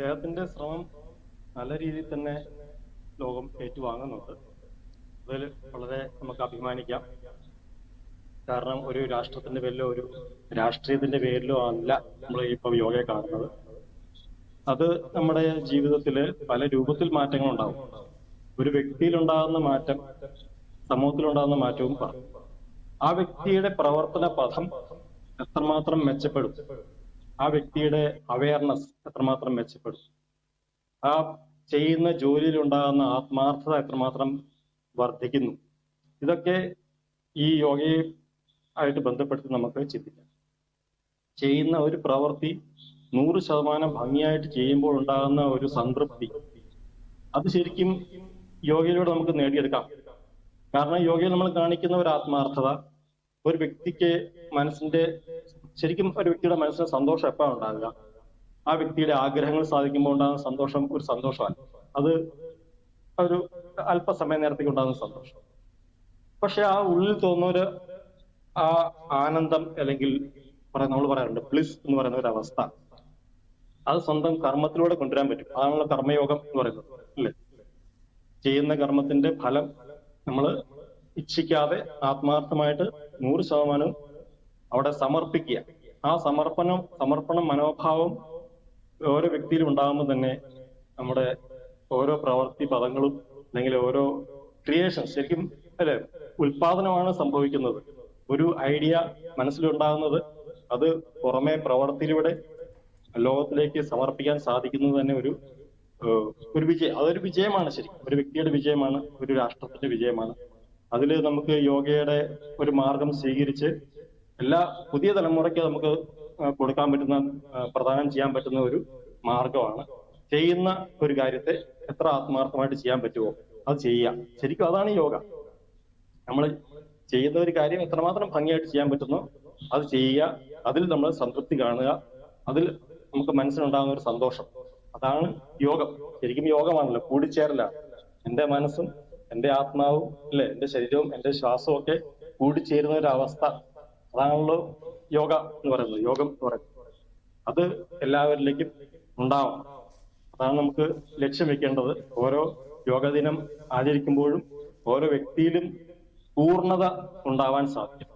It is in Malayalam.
അദ്ദേഹത്തിന്റെ ശ്രമം നല്ല രീതിയിൽ തന്നെ ലോകം ഏറ്റുവാങ്ങുന്നുണ്ട്. അതിൽ വളരെ നമുക്ക് അഭിമാനിക്കാം. കാരണം ഒരു രാഷ്ട്രത്തിന്റെ പേരിലോ ഒരു രാഷ്ട്രീയത്തിന്റെ പേരിലോ അല്ല നമ്മൾ ഇപ്പം യോഗയെ കാണുന്നത്. അത് നമ്മുടെ ജീവിതത്തിൽ പല രൂപത്തിൽ മാറ്റങ്ങൾ ഉണ്ടാവും. ഒരു വ്യക്തിയിലുണ്ടാകുന്ന മാറ്റം സമൂഹത്തിലുണ്ടാകുന്ന മാറ്റവും പറയും. ആ വ്യക്തിയുടെ പ്രവർത്തന പഥം എത്രമാത്രം മെച്ചപ്പെടും, ആ വ്യക്തിയുടെ അവയർനെസ് എത്രമാത്രം മെച്ചപ്പെടും, ആ ചെയ്യുന്ന ജോലിയിൽ ഉണ്ടാകുന്ന ആത്മാർത്ഥത എത്രമാത്രം വർദ്ധിക്കുന്നു, ഇതൊക്കെ ഈ യോഗയെ ആയിട്ട് ബന്ധപ്പെടുത്തി നമുക്ക് ചിന്തിക്കാം. ചെയ്യുന്ന ഒരു പ്രവൃത്തി 100% ഭംഗിയായിട്ട് ചെയ്യുമ്പോൾ ഉണ്ടാകുന്ന ഒരു സംതൃപ്തി, അത് ശരിക്കും യോഗയിലൂടെ നമുക്ക് നേടിയെടുക്കാം. കാരണം യോഗയിൽ നമ്മൾ കാണിക്കുന്ന ഒരു ആത്മാർത്ഥത ഒരു വ്യക്തിക്ക് ശരിക്കും ഒരു വ്യക്തിയുടെ മനസ്സിന് സന്തോഷം എപ്പോഴാണ് ഉണ്ടാകുക? ആ വ്യക്തിയുടെ ആഗ്രഹങ്ങൾ സാധിക്കുമ്പോൾ ഉണ്ടാകുന്ന സന്തോഷം ഒരു സന്തോഷമല്ല, അത് ഒരു അല്പസമയ നേരത്തേക്ക് ഉണ്ടാകുന്ന സന്തോഷം. പക്ഷെ ആ ഉള്ളിൽ തോന്നുന്ന ആ ആനന്ദം, അല്ലെങ്കിൽ നമ്മൾ പറയാറുണ്ട് ബ്ലിസ് എന്ന് പറയുന്ന ഒരു അവസ്ഥ, അത് സ്വന്തം കർമ്മത്തിലൂടെ കൊണ്ടുവരാൻ പറ്റും. അതാണല്ലോ കർമ്മയോഗം എന്ന് പറയുന്നത്, അല്ലേ? ചെയ്യുന്ന കർമ്മത്തിന്റെ ഫലം നമ്മൾ ഇച്ഛിക്കാതെ ആത്മാർത്ഥമായിട്ട് 100% അവിടെ സമർപ്പിക്കുക. ആ സമർപ്പണ മനോഭാവം ഓരോ വ്യക്തിയിലും ഉണ്ടാകുമ്പോൾ തന്നെ നമ്മുടെ ഓരോ പ്രവൃത്തി പദങ്ങളും അല്ലെങ്കിൽ ഓരോ ക്രിയേഷൻ ശരിക്കും അല്ലെ ഉൽപാദനമാണ് സംഭവിക്കുന്നത്. ഒരു ഐഡിയ മനസ്സിലുണ്ടാകുന്നത് അത് പുറമെ പ്രവൃത്തിയിലൂടെ ലോകത്തിലേക്ക് സമർപ്പിക്കാൻ സാധിക്കുന്നത് തന്നെ ഒരു വിജയം. അതൊരു വിജയമാണ്, ശരിക്കും ഒരു വ്യക്തിയുടെ വിജയമാണ്, ഒരു രാഷ്ട്രത്തിന്റെ വിജയമാണ്. അതിൽ നമുക്ക് യോഗയുടെ ഒരു മാർഗം സ്വീകരിച്ച് എല്ലാ പുതിയ തലമുറയ്ക്ക് നമുക്ക് കൊടുക്കാൻ പറ്റുന്ന, പ്രദാനം ചെയ്യാൻ പറ്റുന്ന ഒരു മാർഗമാണ്. ചെയ്യുന്ന ഒരു കാര്യത്തെ എത്ര ആത്മാർത്ഥമായിട്ട് ചെയ്യാൻ പറ്റുമോ അത് ചെയ്യുക. ശരിക്കും അതാണ് യോഗ. നമ്മൾ ചെയ്യുന്ന ഒരു കാര്യം എത്രമാത്രം ഭംഗിയായിട്ട് ചെയ്യാൻ പറ്റുന്നോ അത് ചെയ്യുക, അതിൽ നമ്മൾ സംതൃപ്തി കാണുക, അതിൽ നമുക്ക് മനസ്സിനുണ്ടാകുന്ന ഒരു സന്തോഷം, അതാണ് യോഗം. ശരിക്കും യോഗമാണല്ലോ, കൂടിച്ചേരലാണ്. എന്റെ മനസ്സും എന്റെ ആത്മാവും അല്ലെ, എന്റെ ശരീരവും എന്റെ ശ്വാസവും ഒക്കെ കൂടിച്ചേരുന്ന ഒരു അവസ്ഥ, അതാണല്ലോ യോഗ എന്ന് പറയുന്നത്, യോഗം എന്ന് പറയുന്നത്. അത് എല്ലാവരിലേക്കും ഉണ്ടാവണം. അതാണ് നമുക്ക് ലക്ഷ്യം വെക്കേണ്ടത്. ഓരോ യോഗ ദിനം ആചരിക്കുമ്പോഴും ഓരോ വ്യക്തിയിലും പൂർണ്ണത ഉണ്ടാവാൻ സാധിക്കും.